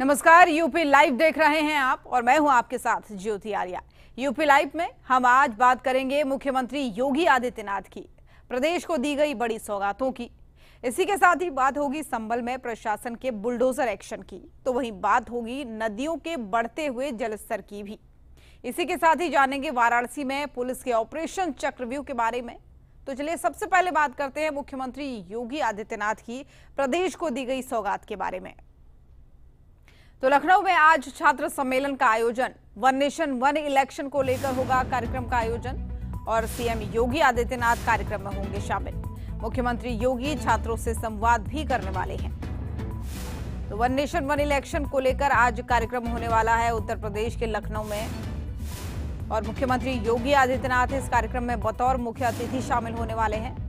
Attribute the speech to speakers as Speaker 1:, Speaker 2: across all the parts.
Speaker 1: नमस्कार, UP live देख रहे हैं आप और मैं हूं आपके साथ ज्योति आर्या। यूपी लाइव में हम आज बात करेंगे मुख्यमंत्री योगी आदित्यनाथ की प्रदेश को दी गई बड़ी सौगातों की। इसी के साथ ही बात होगी संभल में प्रशासन के बुलडोजर एक्शन की, तो वहीं बात होगी नदियों के बढ़ते हुए जलस्तर की भी। इसी के साथ ही जानेंगे वाराणसी में पुलिस के ऑपरेशन चक्रव्यूह के बारे में। तो चलिए सबसे पहले बात करते हैं मुख्यमंत्री योगी आदित्यनाथ की प्रदेश को दी गई सौगात के बारे में। तो लखनऊ में आज छात्र सम्मेलन का आयोजन, वन नेशन वन इलेक्शन को लेकर होगा कार्यक्रम का आयोजन और सीएम योगी आदित्यनाथ कार्यक्रम में होंगे शामिल। मुख्यमंत्री योगी छात्रों से संवाद भी करने वाले हैं। तो वन नेशन वन इलेक्शन को लेकर आज कार्यक्रम होने वाला है उत्तर प्रदेश के लखनऊ में और मुख्यमंत्री योगी आदित्यनाथ इस कार्यक्रम में बतौर मुख्य अतिथि शामिल होने वाले हैं।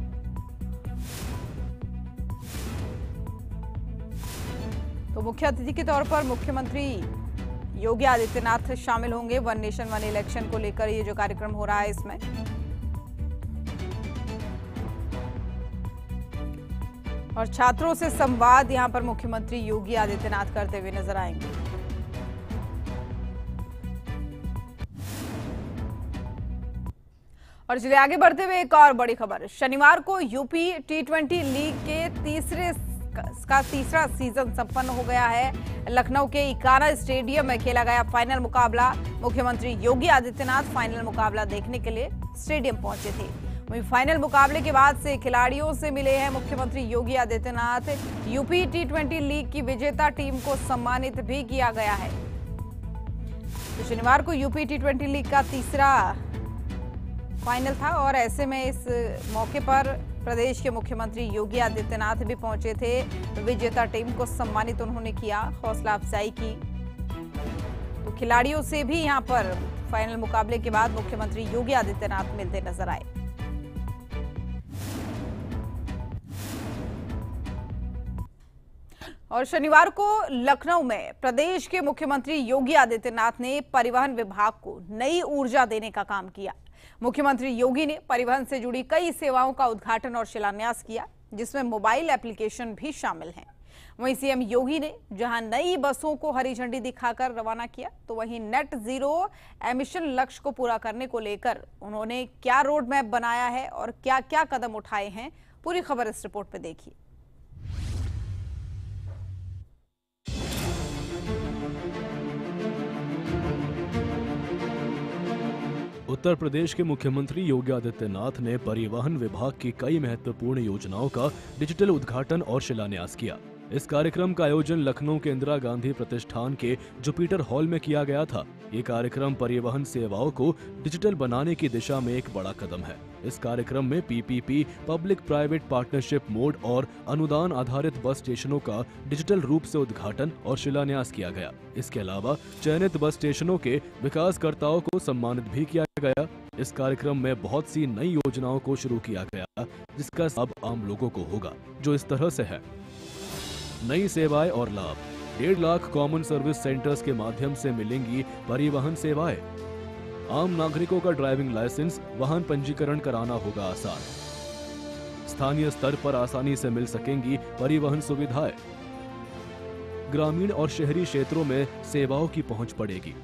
Speaker 1: तो मुख्य अतिथि के तौर पर मुख्यमंत्री योगी आदित्यनाथ शामिल होंगे वन नेशन वन इलेक्शन को लेकर ये जो कार्यक्रम हो रहा है इसमें। और छात्रों से संवाद यहां पर मुख्यमंत्री योगी आदित्यनाथ करते हुए नजर आएंगे। और चलिए आगे बढ़ते हुए एक और बड़ी खबर। शनिवार को यूपी T20 लीग के तीसरा सीजन संपन्न हो गया है। लखनऊ के इकाना स्टेडियम में खेला गया फाइनल मुकाबला। मुख्यमंत्री योगी आदित्यनाथ फाइनल मुकाबला देखने के लिए स्टेडियम पहुंचे थे। वहीं फाइनल मुकाबले के बाद से खिलाड़ियों से मिले हैं मुख्यमंत्री Yogi Adityanath. UP T20 league की विजेता टीम को सम्मानित भी किया गया है। तो शनिवार को यूपी T20 लीग का तीसरा फाइनल था और ऐसे में इस मौके पर प्रदेश के मुख्यमंत्री योगी आदित्यनाथ भी पहुंचे थे। विजेता टीम को सम्मानित उन्होंने किया, हौसला अफजाई की। तो खिलाड़ियों से भी यहां पर फाइनल मुकाबले के बाद मुख्यमंत्री योगी आदित्यनाथ मिलते नजर आए। और शनिवार को लखनऊ में प्रदेश के मुख्यमंत्री योगी आदित्यनाथ ने परिवहन विभाग को नई ऊर्जा देने का काम किया। मुख्यमंत्री योगी ने परिवहन से जुड़ी कई सेवाओं का उद्घाटन और शिलान्यास किया, जिसमें मोबाइल एप्लीकेशन भी शामिल हैं। वहीं सीएम योगी ने जहां नई बसों को हरी झंडी दिखाकर रवाना किया, तो वहीं नेट जीरो एमिशन लक्ष्य को पूरा करने को लेकर उन्होंने क्या रोड मैप बनाया है और क्या क्या कदम उठाए हैं, पूरी खबर इस रिपोर्ट में देखिए।
Speaker 2: उत्तर प्रदेश के मुख्यमंत्री योगी आदित्यनाथ ने परिवहन विभाग की कई महत्वपूर्ण योजनाओं का डिजिटल उद्घाटन और शिलान्यास किया। इस कार्यक्रम का आयोजन लखनऊ के इंदिरा गांधी प्रतिष्ठान के जुपिटर हॉल में किया गया था। ये कार्यक्रम परिवहन सेवाओं को डिजिटल बनाने की दिशा में एक बड़ा कदम है। इस कार्यक्रम में PPP public private partnership mode और अनुदान आधारित बस स्टेशनों का डिजिटल रूप से उद्घाटन और शिलान्यास किया गया। इसके अलावा चयनित बस स्टेशनों के विकासकर्ताओं को सम्मानित भी किया गया। इस कार्यक्रम में बहुत सी नई योजनाओं को शुरू किया गया, जिसका लाभ आम लोगों को होगा, जो इस तरह से है। नई सेवाएं और लाभ। 1.5 लाख कॉमन सर्विस सेंटर्स के माध्यम से मिलेंगी परिवहन सेवाएं। आम नागरिकों का ड्राइविंग लाइसेंस, वाहन पंजीकरण कराना होगा आसान। स्थानीय स्तर पर आसानी से मिल सकेंगी परिवहन सुविधाएं। ग्रामीण और शहरी क्षेत्रों में सेवाओं की पहुंच बढ़ेगी।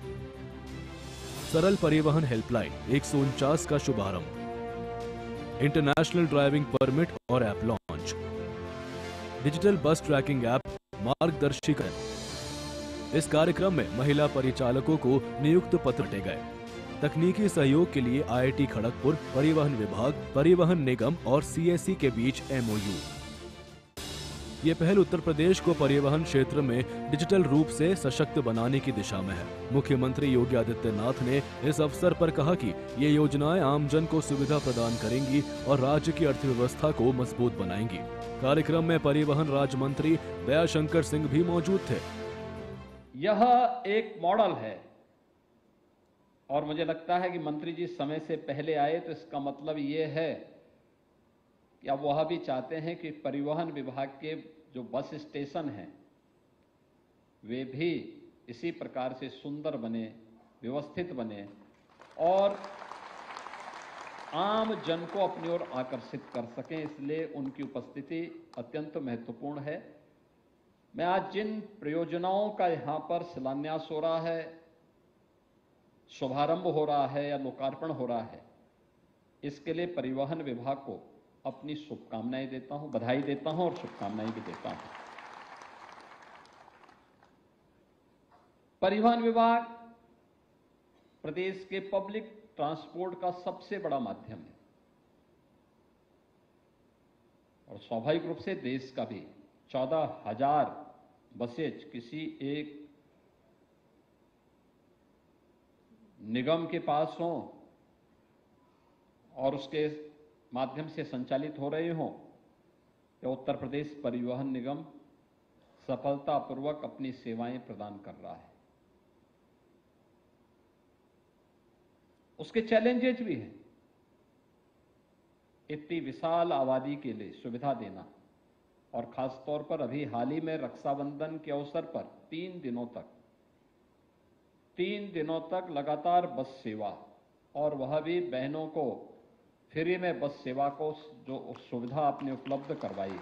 Speaker 2: सरल परिवहन हेल्पलाइन 149 का शुभारंभ। इंटरनेशनल ड्राइविंग परमिट और app launch. Digital bus tracking app मार्गदर्शिका। इस कार्यक्रम में महिला परिचालकों को नियुक्त पत्र बांटे गए। तकनीकी सहयोग के लिए IIT खड़गपुर, परिवहन विभाग, परिवहन निगम और CSE के बीच MOU। ये पहल उत्तर प्रदेश को परिवहन क्षेत्र में डिजिटल रूप से सशक्त बनाने की दिशा में है। मुख्यमंत्री योगी आदित्यनाथ ने इस अवसर पर कहा कि ये योजनाएं आमजन को सुविधा प्रदान करेंगी और राज्य की अर्थव्यवस्था को मजबूत बनाएंगी। कार्यक्रम में परिवहन राज्य मंत्री दयाशंकर सिंह भी मौजूद थे।
Speaker 3: यह एक मॉडल है और मुझे लगता है कि मंत्री जी समय से पहले आए, तो इसका मतलब ये है कि अब वह भी चाहते हैं कि परिवहन विभाग के जो बस स्टेशन हैं वे भी इसी प्रकार से सुंदर बने, व्यवस्थित बने और आम जन को अपनी ओर आकर्षित कर सकें। इसलिए उनकी उपस्थिति अत्यंत महत्वपूर्ण है। मैं आज जिन परियोजनाओं का यहां पर शिलान्यास हो रहा है, शुभारंभ हो रहा है या लोकार्पण हो रहा है, इसके लिए परिवहन विभाग को अपनी शुभकामनाएं देता हूं, बधाई देता हूं और शुभकामनाएं भी देता हूं। परिवहन विभाग प्रदेश के पब्लिक ट्रांसपोर्ट का सबसे बड़ा माध्यम है और स्वाभाविक रूप से देश का भी। 14,000 बसेज किसी एक निगम के पास हों और उसके माध्यम से संचालित हो रहे हों, या उत्तर प्रदेश परिवहन निगम सफलतापूर्वक अपनी सेवाएं प्रदान कर रहा है। उसके चैलेंजेस भी हैं। इतनी विशाल आबादी के लिए सुविधा देना और खासतौर पर अभी हाल ही में रक्षाबंधन के अवसर पर 3 दिनों तक लगातार बस सेवा, और वह भी बहनों को फ्री में बस सेवा को जो सुविधा आपने उपलब्ध करवाई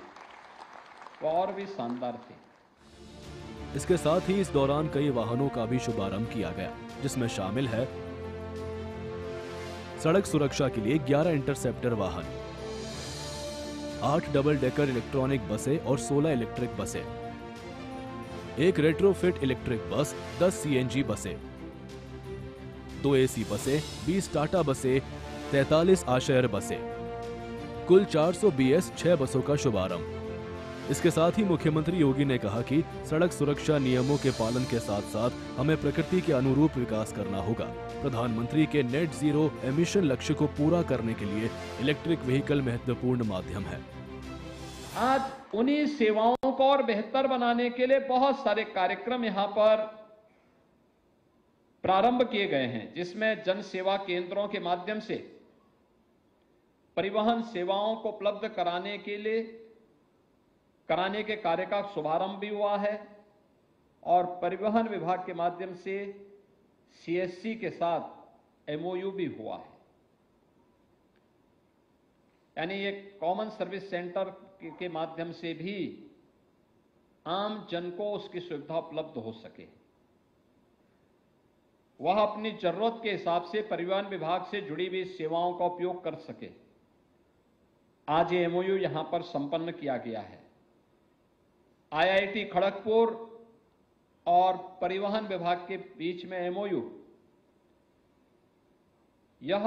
Speaker 3: वह और भी शानदार थी।
Speaker 2: इसके साथ ही इस दौरान कई वाहनों का भी शुभारंभ किया गया, जिसमें शामिल है सड़क सुरक्षा के लिए 11 इंटरसेप्टर वाहन, 8 डबल डेकर इलेक्ट्रॉनिक बसें और 16 इलेक्ट्रिक बसें, एक रेट्रोफिट इलेक्ट्रिक बस, 10 सीएनजी बसें, 2 एसी बसें, 20 टाटा बसें, 43 आशयर बसें, कुल 400 BS 6 बसों का शुभारंभ। इसके साथ ही मुख्यमंत्री योगी ने कहा कि सड़क सुरक्षा नियमों के पालन के साथ साथ हमें प्रकृति के अनुरूप विकास करना होगा। प्रधानमंत्री के नेट जीरो एमिशन लक्ष्य को पूरा करने के लिए इलेक्ट्रिक व्हीकल महत्वपूर्ण माध्यम है।
Speaker 3: आज उन्हीं सेवाओं को और बेहतर बनाने के लिए बहुत सारे कार्यक्रम यहां पर प्रारंभ किए गए हैं, जिसमें जन सेवा केंद्रों के माध्यम से परिवहन सेवाओं को उपलब्ध कराने के कार्य का शुभारंभ भी हुआ है और परिवहन विभाग के माध्यम से CSC के साथ MOU भी हुआ है। यानी एक कॉमन सर्विस सेंटर के माध्यम से भी आम जन को उसकी सुविधा उपलब्ध हो सके, वह अपनी जरूरत के हिसाब से परिवहन विभाग से जुड़ी हुई सेवाओं का उपयोग कर सके। आज ये MOU यहां पर संपन्न किया गया है। IIT खड़गपुर और परिवहन विभाग के बीच में MOU, यह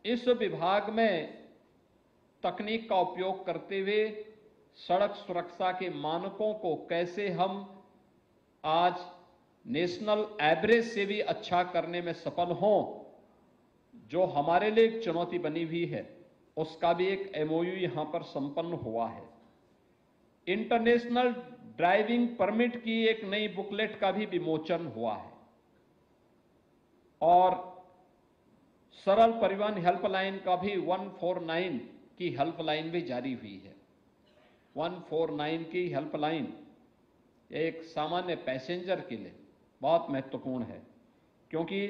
Speaker 3: इस विभाग में तकनीक का उपयोग करते हुए सड़क सुरक्षा के मानकों को कैसे हम आज नेशनल एवरेज से भी अच्छा करने में सफल हों, जो हमारे लिए एक चुनौती बनी हुई है, उसका भी एक MOU यहां पर संपन्न हुआ है। इंटरनेशनल ड्राइविंग परमिट की एक नई बुकलेट का भी विमोचन हुआ है और सरल परिवहन हेल्पलाइन का भी 149 की हेल्पलाइन भी जारी हुई है। 149 की हेल्पलाइन एक सामान्य पैसेंजर के लिए बहुत महत्वपूर्ण है, क्योंकि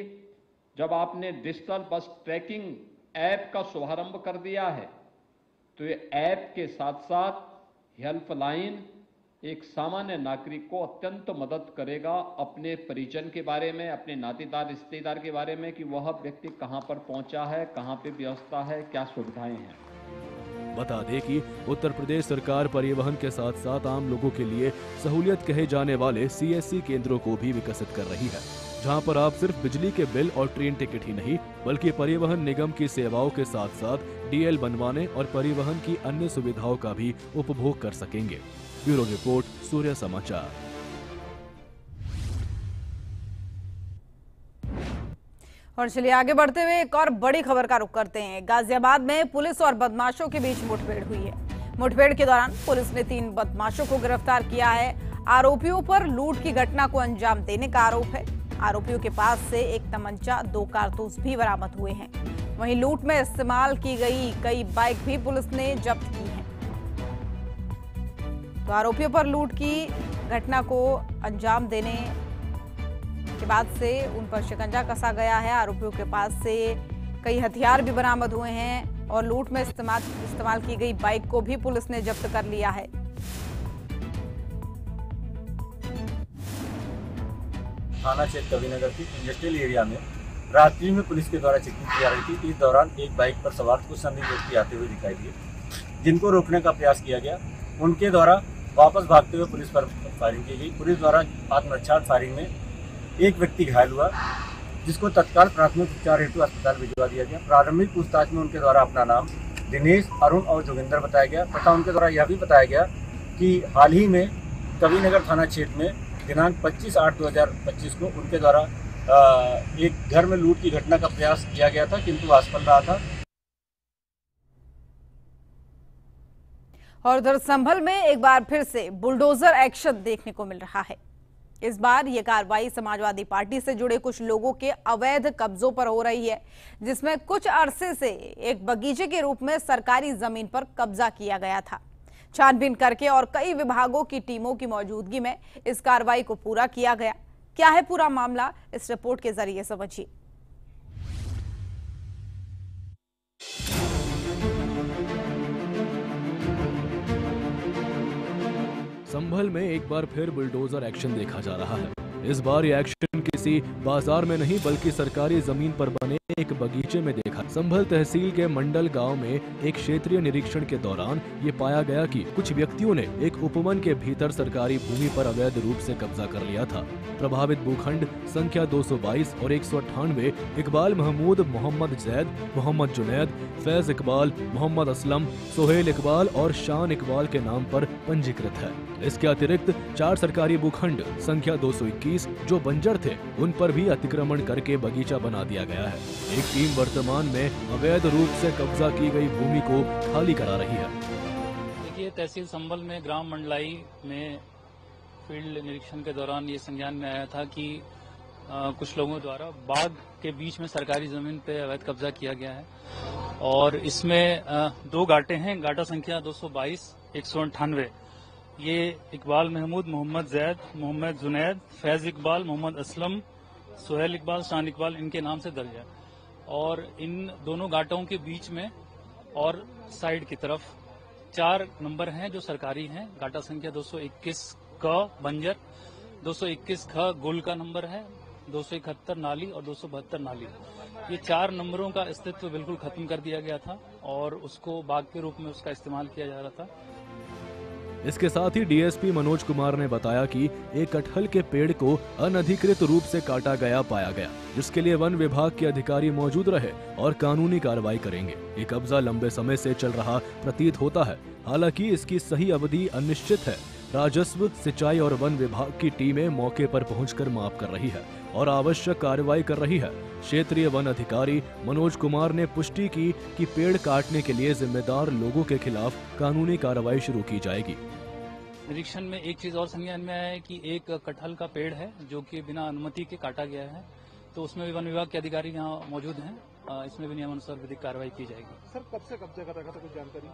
Speaker 3: जब आपने डिजिटल बस ट्रैकिंग ऐप का शुभारंभ कर दिया है तो ये ऐप के साथ साथ हेल्पलाइन एक सामान्य नागरिक को अत्यंत मदद करेगा अपने परिजन के बारे में, अपने नातेदार रिश्तेदार के बारे में कि वह व्यक्ति कहां पर पहुंचा है, कहां पे व्यवस्था है, क्या सुविधाएं हैं।
Speaker 2: बता दें कि उत्तर प्रदेश सरकार परिवहन के साथ साथ आम लोगों के लिए सहूलियत कहे जाने वाले CSC केंद्रों को भी विकसित कर रही है, जहां पर आप सिर्फ बिजली के बिल और ट्रेन टिकट ही नहीं बल्कि परिवहन निगम की सेवाओं के साथ साथ DL बनवाने और परिवहन की अन्य सुविधाओं का भी उपभोग कर सकेंगे। ब्यूरो रिपोर्ट, सूर्य समाचार।
Speaker 1: और चलिए आगे बढ़ते हुए एक और बड़ी खबर का रुख करते हैं। गाजियाबाद में पुलिस और बदमाशों के बीच मुठभेड़ हुई है। मुठभेड़ के दौरान पुलिस ने 3 बदमाशों को गिरफ्तार किया है। आरोपियों पर लूट की घटना को अंजाम देने का आरोप है। आरोपियों के पास से एक तमंचा, 2 कारतूस भी बरामद हुए हैं। वहीं लूट में इस्तेमाल की गई कई बाइक भी पुलिस ने जब्त की हैं। तो आरोपियों पर लूट की घटना को अंजाम देने के बाद से उन पर शिकंजा कसा गया है। आरोपियों के पास से कई हथियार भी बरामद हुए हैं और लूट में इस्तेमाल की गई बाइक को भी पुलिस ने जब्त कर लिया है।
Speaker 4: थाना क्षेत्र कविनगर के इंडस्ट्रियल एरिया में रात्रि में पुलिस के द्वारा चेकिंग की जा रही थी। इस दौरान एक बाइक पर सवार कुछ संदिग्ध व्यक्ति आते हुए दिखाई दिए, जिनको रोकने का प्रयास किया गया। उनके द्वारा वापस भागते हुए पुलिस पर फायरिंग की गई। पुलिस द्वारा आत्मरक्षा फायरिंग में एक व्यक्ति घायल हुआ, जिसको तत्काल प्राथमिक उपचार हेतु अस्पताल भिजवा दिया गया। प्रारंभिक पूछताछ में उनके द्वारा अपना नाम दिनेश, अरुण और जोगिंदर बताया गया तथा उनके द्वारा यह भी बताया गया कि हाल ही में कविनगर थाना क्षेत्र में दिनांक 25/8/2025 को उनके द्वारा एक घर में लूट की घटना का प्रयास किया गया था, किंतु असफल रहा था।
Speaker 1: और उधर संभल में एक बार फिर से बुलडोजर एक्शन देखने को मिल रहा है। इस बार ये कार्रवाई समाजवादी पार्टी से जुड़े कुछ लोगों के अवैध कब्जों पर हो रही है, जिसमें कुछ अरसे से एक बगीचे के रूप में सरकारी जमीन पर कब्जा किया गया था। छानबीन करके और कई विभागों की टीमों की मौजूदगी में इस कार्रवाई को पूरा किया गया। क्या है पूरा मामला, इस रिपोर्ट के जरिए समझिए।
Speaker 2: संभल में एक बार फिर बुलडोजर एक्शन देखा जा रहा है। इस बार ये एक्शन किसी बाजार में नहीं बल्कि सरकारी जमीन पर बने एक बगीचे में देखा। संभल तहसील के मंडल गांव में एक क्षेत्रीय निरीक्षण के दौरान ये पाया गया कि कुछ व्यक्तियों ने एक उपवन के भीतर सरकारी भूमि पर अवैध रूप से कब्जा कर लिया था। प्रभावित भूखंड संख्या 222 और 198 इकबाल महमूद, मोहम्मद जैद, मोहम्मद जुनैद, फैज इकबाल, मोहम्मद असलम, सोहेल इकबाल और शान इकबाल के नाम पर पंजीकृत है। इसके अतिरिक्त 4 सरकारी भूखंड संख्या 221 जो बंजर थे, उन पर भी अतिक्रमण करके बगीचा बना दिया गया है। एक टीम वर्तमान में अवैध रूप से कब्जा की गई भूमि को खाली करा रही है।
Speaker 5: देखिए, तहसील संभल में ग्राम मंडलाई में फील्ड निरीक्षण के दौरान ये संज्ञान में आया था कि कुछ लोगों द्वारा बाग के बीच में सरकारी जमीन पे अवैध कब्जा किया गया है और इसमें 2 गाटे हैं। गाटा संख्या 222, 198 ये इकबाल महमूद, मोहम्मद जैद, मोहम्मद जुनैद, फैज इकबाल, मोहम्मद असलम, सोहेल इकबाल, शान इकबाल इनके नाम से दर्ज है। और इन दोनों गाटों के बीच में और साइड की तरफ 4 नंबर हैं जो सरकारी हैं। गाटा संख्या 221 क बंजर, 221 ख गोल का नंबर है, 271 नाली और 272 नाली। ये 4 नंबरों का अस्तित्व बिल्कुल खत्म कर दिया गया था और उसको बाग के रूप में उसका इस्तेमाल किया जा रहा था।
Speaker 2: इसके साथ ही डीएसपी मनोज कुमार ने बताया कि एक कटहल के पेड़ को अनधिकृत रूप से काटा गया पाया गया, जिसके लिए वन विभाग के अधिकारी मौजूद रहे और कानूनी कार्रवाई करेंगे। ये कब्जा लंबे समय से चल रहा प्रतीत होता है, हालांकि इसकी सही अवधि अनिश्चित है। राजस्व, सिंचाई और वन विभाग की टीमें मौके पर पहुंचकर माप कर रही है और आवश्यक कार्रवाई कर रही है। क्षेत्रीय वन अधिकारी मनोज कुमार ने पुष्टि की कि पेड़ काटने के लिए जिम्मेदार लोगों के खिलाफ कानूनी कार्रवाई शुरू की जाएगी।
Speaker 5: निरीक्षण में एक चीज और संज्ञान में आया है कि एक कटहल का पेड़ है जो कि बिना अनुमति के काटा गया है, तो उसमें भी वन विभाग के अधिकारी यहाँ मौजूद हैं। इसमें भी नियमानुसार विधिक कार्रवाई की जाएगी। सर, कब से कब्जा कर रखा था, कुछ जानकारी?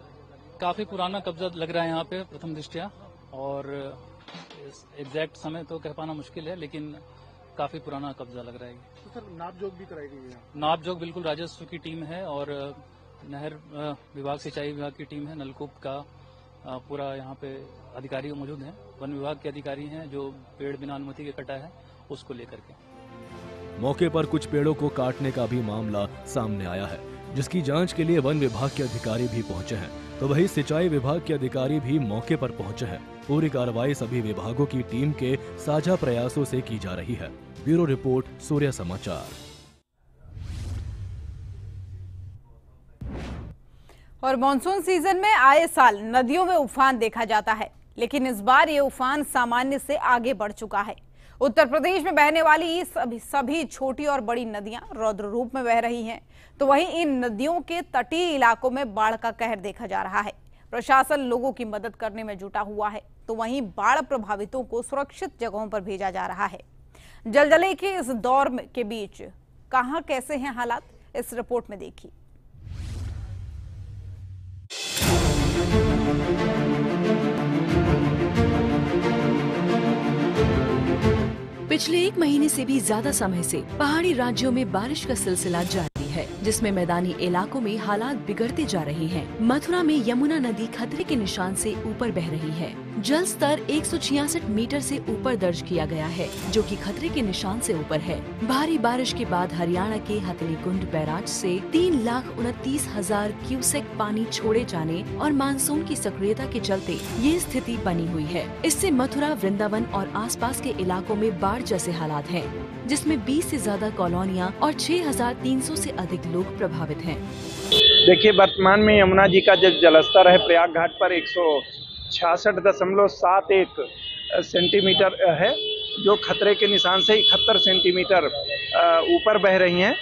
Speaker 5: काफी पुराना कब्जा लग रहा है यहाँ पे प्रथम दृष्टया, और एग्जैक्ट समय तो कह पाना मुश्किल है, लेकिन काफी पुराना कब्जा लग रहा है।
Speaker 6: तो सर, नापजोग भी कराई गई है?
Speaker 5: नापजोग बिल्कुल राजस्व की टीम है और नहर विभाग, सिंचाई विभाग की टीम है, नलकूप का पूरा यहाँ पे अधिकारी मौजूद हैं। वन विभाग के अधिकारी हैं जो पेड़ बिना अनुमति के कटा है उसको लेकर के।
Speaker 2: मौके पर कुछ पेड़ों को काटने का भी मामला सामने आया है, जिसकी जांच के लिए वन विभाग के अधिकारी भी पहुंचे हैं, तो वही सिंचाई विभाग के अधिकारी भी मौके पर पहुंचे हैं। पूरी कार्रवाई सभी विभागों की टीम के साझा प्रयासों से की जा रही है। ब्यूरो रिपोर्ट, सूर्य समाचार।
Speaker 1: और मानसून सीजन में आए साल नदियों में उफान देखा जाता है, लेकिन इस बार ये उफान सामान्य से आगे बढ़ चुका है। उत्तर प्रदेश में बहने वाली सभी छोटी और बड़ी नदियां रौद्र रूप में बह रही हैं, तो वहीं इन नदियों के तटीय इलाकों में बाढ़ का कहर देखा जा रहा है। प्रशासन लोगों की मदद करने में जुटा हुआ है, तो वहीं बाढ़ प्रभावितों को सुरक्षित जगहों पर भेजा जा रहा है। जलजले के इस दौर के बीच कहां कैसे हैं हालात, इस रिपोर्ट में देखिए।
Speaker 7: पिछले 1 महीने से भी ज्यादा समय से पहाड़ी राज्यों में बारिश का सिलसिला जारी है। है, जिसमें मैदानी इलाकों में हालात बिगड़ते जा रहे हैं। मथुरा में यमुना नदी खतरे के निशान से ऊपर बह रही है। जल स्तर 166 मीटर से ऊपर दर्ज किया गया है, जो कि खतरे के निशान से ऊपर है। भारी बारिश के बाद हरियाणा के हथनीकुंड बैराज से 3,29,000 क्यूसेक पानी छोड़े जाने और मानसून की सक्रियता के चलते ये स्थिति बनी हुई है। इससे मथुरा, वृंदावन और आसपास के इलाकों में बाढ़ जैसे हालात हैं, जिसमें 20 से ज्यादा कॉलोनियां और 6,300 से अधिक लोग प्रभावित हैं।
Speaker 8: देखिए, वर्तमान में यमुना जी का जो जलस्तर है प्रयाग घाट पर 166.71 सेंटीमीटर है, जो खतरे के निशान से 71 सेंटीमीटर ऊपर बह रही हैं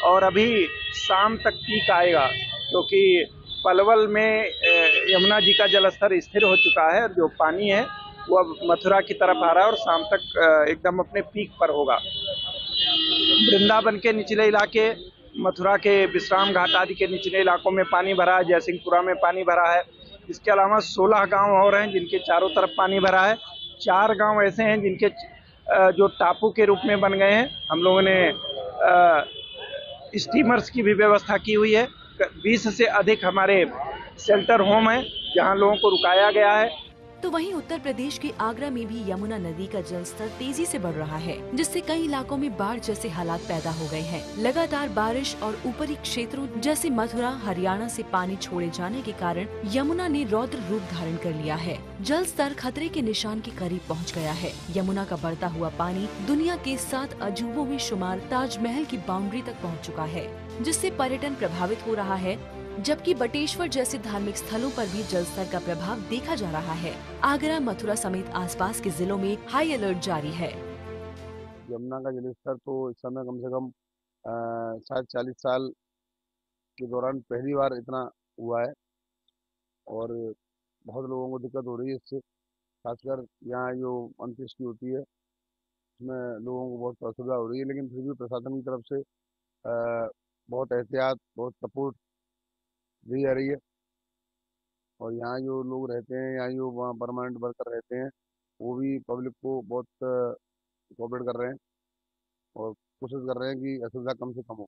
Speaker 8: और अभी शाम तक पीक आएगा, क्योंकि पलवल में यमुना जी का जलस्तर स्थिर हो चुका है। जो पानी है वो अब मथुरा की तरफ आ रहा है और शाम तक एकदम अपने पीक पर होगा। वृंदावन के निचले इलाके, मथुरा के विश्राम घाट आदि के निचले इलाकों में पानी भरा है, जयसिंहपुरा में पानी भरा है। इसके अलावा 16 गांव और हैं जिनके चारों तरफ पानी भरा है। 4 गांव ऐसे हैं जिनके जो टापू के रूप में बन गए हैं। हम लोगों ने स्टीमर्स की भी व्यवस्था की हुई है। 20 से अधिक हमारे शेल्टर होम हैं जहां लोगों को रुकाया गया है।
Speaker 7: तो वहीं उत्तर प्रदेश के आगरा में भी यमुना नदी का जलस्तर तेजी से बढ़ रहा है, जिससे कई इलाकों में बाढ़ जैसे हालात पैदा हो गए हैं। लगातार बारिश और ऊपरी क्षेत्रों जैसे मथुरा, हरियाणा से पानी छोड़े जाने के कारण यमुना ने रौद्र रूप धारण कर लिया है। जल स्तर खतरे के निशान के करीब पहुंच गया है। यमुना का बढ़ता हुआ पानी दुनिया के 7 अजूबों में शुमार ताजमहल की बाउंड्री तक पहुँच चुका है, जिससे पर्यटन प्रभावित हो रहा है, जबकि बटेश्वर जैसे धार्मिक स्थलों पर भी जल स्तर का प्रभाव देखा जा रहा है। आगरा, मथुरा समेत आसपास के जिलों में हाई अलर्ट जारी है।
Speaker 9: यमुना का जलस्तर तो इस समय कम से कम शायद 40 साल के दौरान पहली बार इतना हुआ है और बहुत लोगों को दिक्कत हो रही है इससे। खासकर यहाँ जो अंत्येष्टि होती है उसमें लोगों को बहुत असुविधा हो रही है, लेकिन फिर भी प्रशासन की तरफ से बहुत एहतियात, बहुत सपोर्ट दी जा रही है। और यहाँ जो लोग रहते हैं, यहाँ जो वहाँ परमानेंट वर्कर रहते हैं, वो भी पब्लिक को बहुत कोऑपरेट कर रहे हैं और कोशिश कर रहे हैं कि असुविधा कम से कम हो।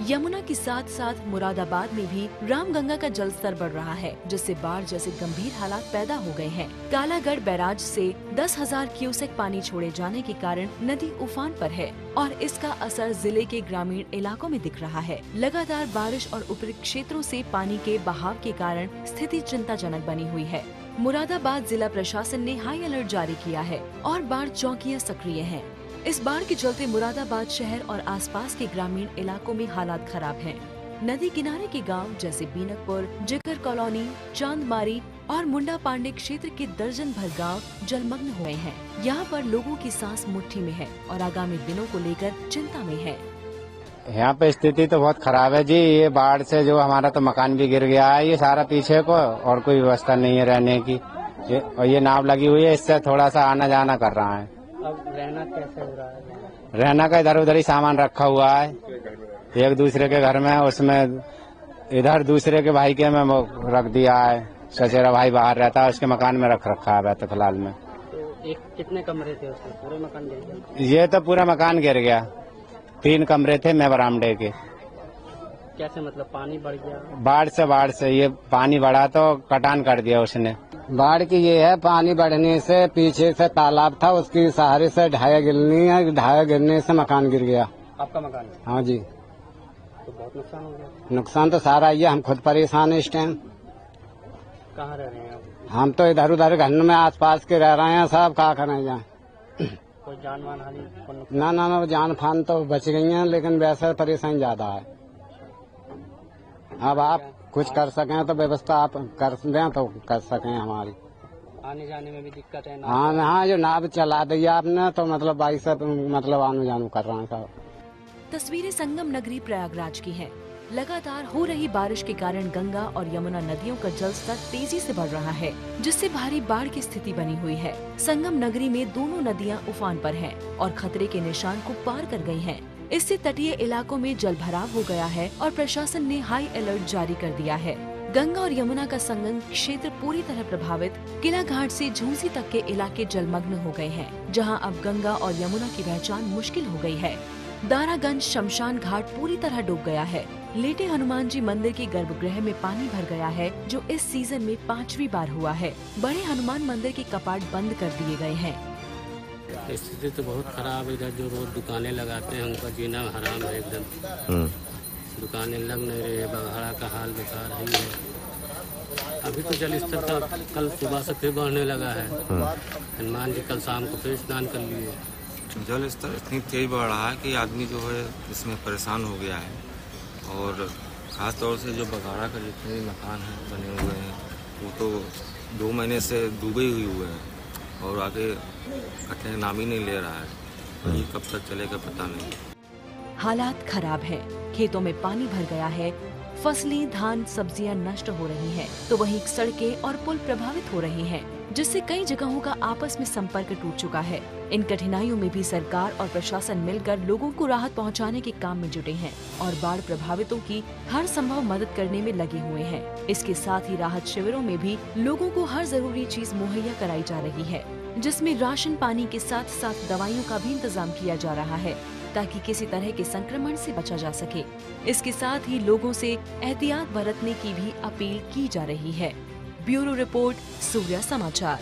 Speaker 7: यमुना के साथ साथ मुरादाबाद में भी रामगंगा का जलस्तर बढ़ रहा है, जिससे बाढ़ जैसे गंभीर हालात पैदा हो गए हैं। कालागढ़ बैराज से 10,000 क्यूसेक पानी छोड़े जाने के कारण नदी उफान पर है और इसका असर जिले के ग्रामीण इलाकों में दिख रहा है। लगातार बारिश और ऊपरी क्षेत्रों से पानी के बहाव के कारण स्थिति चिंताजनक बनी हुई है। मुरादाबाद जिला प्रशासन ने हाई अलर्ट जारी किया है और बाढ़ चौकियां सक्रिय हैं। इस बाढ़ के चलते मुरादाबाद शहर और आसपास के ग्रामीण इलाकों में हालात खराब हैं। नदी किनारे के गांव जैसे बीनकपुर, जिकर कॉलोनी, चांदमारी और मुंडा पांडे क्षेत्र के दर्जन भर गांव जलमग्न हुए हैं। यहाँ पर लोगों की सांस मुट्ठी में है और आगामी दिनों को लेकर चिंता में है।
Speaker 10: यहाँ पे स्थिति तो बहुत खराब है जी। ये बाढ़ से जो हमारा तो मकान भी गिर गया है, ये सारा पीछे को, और कोई व्यवस्था नहीं है रहने की। और ये नाव लगी हुई है, इससे थोड़ा सा आना जाना कर रहा है।
Speaker 11: अब रहना कैसे हो रहा है?
Speaker 10: रहना का इधर उधर ही सामान रखा हुआ है, एक दूसरे के घर में, उसमें इधर दूसरे के भाई के में रख दिया है। सचेरा भाई बाहर रहता है, उसके मकान में रख रखा है तो फिलहाल में।
Speaker 11: तो कितने कमरे थे उसमें? पूरे मकान गिर गया?
Speaker 10: ये तो पूरा मकान गिर गया। 3 कमरे थे मैं बरामदे के।
Speaker 11: कैसे मतलब पानी बढ़ गया?
Speaker 10: बाढ़ से ये पानी बढ़ा तो कटान कर दिया उसने।
Speaker 12: बाढ़ की ये है, पानी बढ़ने से पीछे से तालाब था, उसकी सहारे से ढाया गिरने से मकान गिर गया।
Speaker 11: आपका मकान?
Speaker 12: हाँ जी।
Speaker 11: तो बहुत नुकसान हो गया?
Speaker 12: नुकसान तो सारा ही है, हम खुद परेशान है इस टाइम।
Speaker 11: कहाँ रह रहे हैं आप?
Speaker 12: हम तो इधर उधर घर में आसपास के रह रहे हैं, सब क्या करें जाए।
Speaker 11: कोई जान हानि?
Speaker 12: ना जान फान तो बच गई है, लेकिन वैसे परेशानी ज्यादा है। अब आप कुछ कर सकें तो व्यवस्था आप कर दें तो कर सकें हमारी।
Speaker 11: आने जाने में भी दिक्कत है?
Speaker 12: हाँ, जो नाव चला दी आपने तो मतलब बाइक से मतलब आने जाने कर रहे हैं सब।
Speaker 7: तस्वीरें संगम नगरी प्रयागराज की हैं। लगातार हो रही बारिश के कारण गंगा और यमुना नदियों का जलस्तर तेजी से बढ़ रहा है, जिससे भारी बाढ़ की स्थिति बनी हुई है। संगम नगरी में दोनों नदियां उफान पर हैं और खतरे के निशान को पार कर गई हैं। इससे तटीय इलाकों में जल भराव हो गया है और प्रशासन ने हाई अलर्ट जारी कर दिया है। गंगा और यमुना का संगम क्षेत्र पूरी तरह प्रभावित। किला घाट से झूंसी तक के इलाके जलमग्न हो गए हैं, जहां अब गंगा और यमुना की पहचान मुश्किल हो गई है। दारागंज शमशान घाट पूरी तरह डूब गया है। लेटे हनुमान जी मंदिर के गर्भगृह में पानी भर गया है, जो इस सीजन में 5वीं बार हुआ है। बड़े हनुमान मंदिर के कपाट बंद कर दिए गए हैं।
Speaker 11: स्थिति तो बहुत खराब है। इधर जो रोज दुकानें लगाते हैं उनका जीना हराम है एकदम। दुकानें लग नहीं रही है, बघाड़ा का हाल बेकार है। अभी तो जल स्तर का कल सुबह से फिर बढ़ने लगा है। हनुमान जी कल शाम को फिर स्नान कर लिए।
Speaker 13: जल स्तर इतनी तेज बढ़ रहा है कि आदमी जो है इसमें परेशान हो गया है। और ख़ास तौर से जो बघाड़ा का जितने भी मकान हैं बने हुए हैं वो तो 2 महीने से डूबे हुए हैं और आगे कटने नाम ही नहीं ले रहा है। ये कब तक चलेगा पता नहीं।
Speaker 7: हालात खराब है, खेतों में पानी भर गया है, फसलें, धान, सब्जियां नष्ट हो रही हैं, तो वहीं सड़कें और पुल प्रभावित हो रही हैं, जिससे कई जगहों का आपस में संपर्क टूट चुका है। इन कठिनाइयों में भी सरकार और प्रशासन मिलकर लोगों को राहत पहुंचाने के काम में जुटे हैं और बाढ़ प्रभावितों की हर संभव मदद करने में लगे हुए हैं। इसके साथ ही राहत शिविरों में भी लोगों को हर जरूरी चीज मुहैया कराई जा रही है, जिसमें राशन पानी के साथ साथ दवाइयों का भी इंतजाम किया जा रहा है, ताकि किसी तरह के संक्रमण से बचा जा सके। इसके साथ ही लोगों से एहतियात बरतने की भी अपील की जा रही है। ब्यूरो रिपोर्ट, सूर्या समाचार।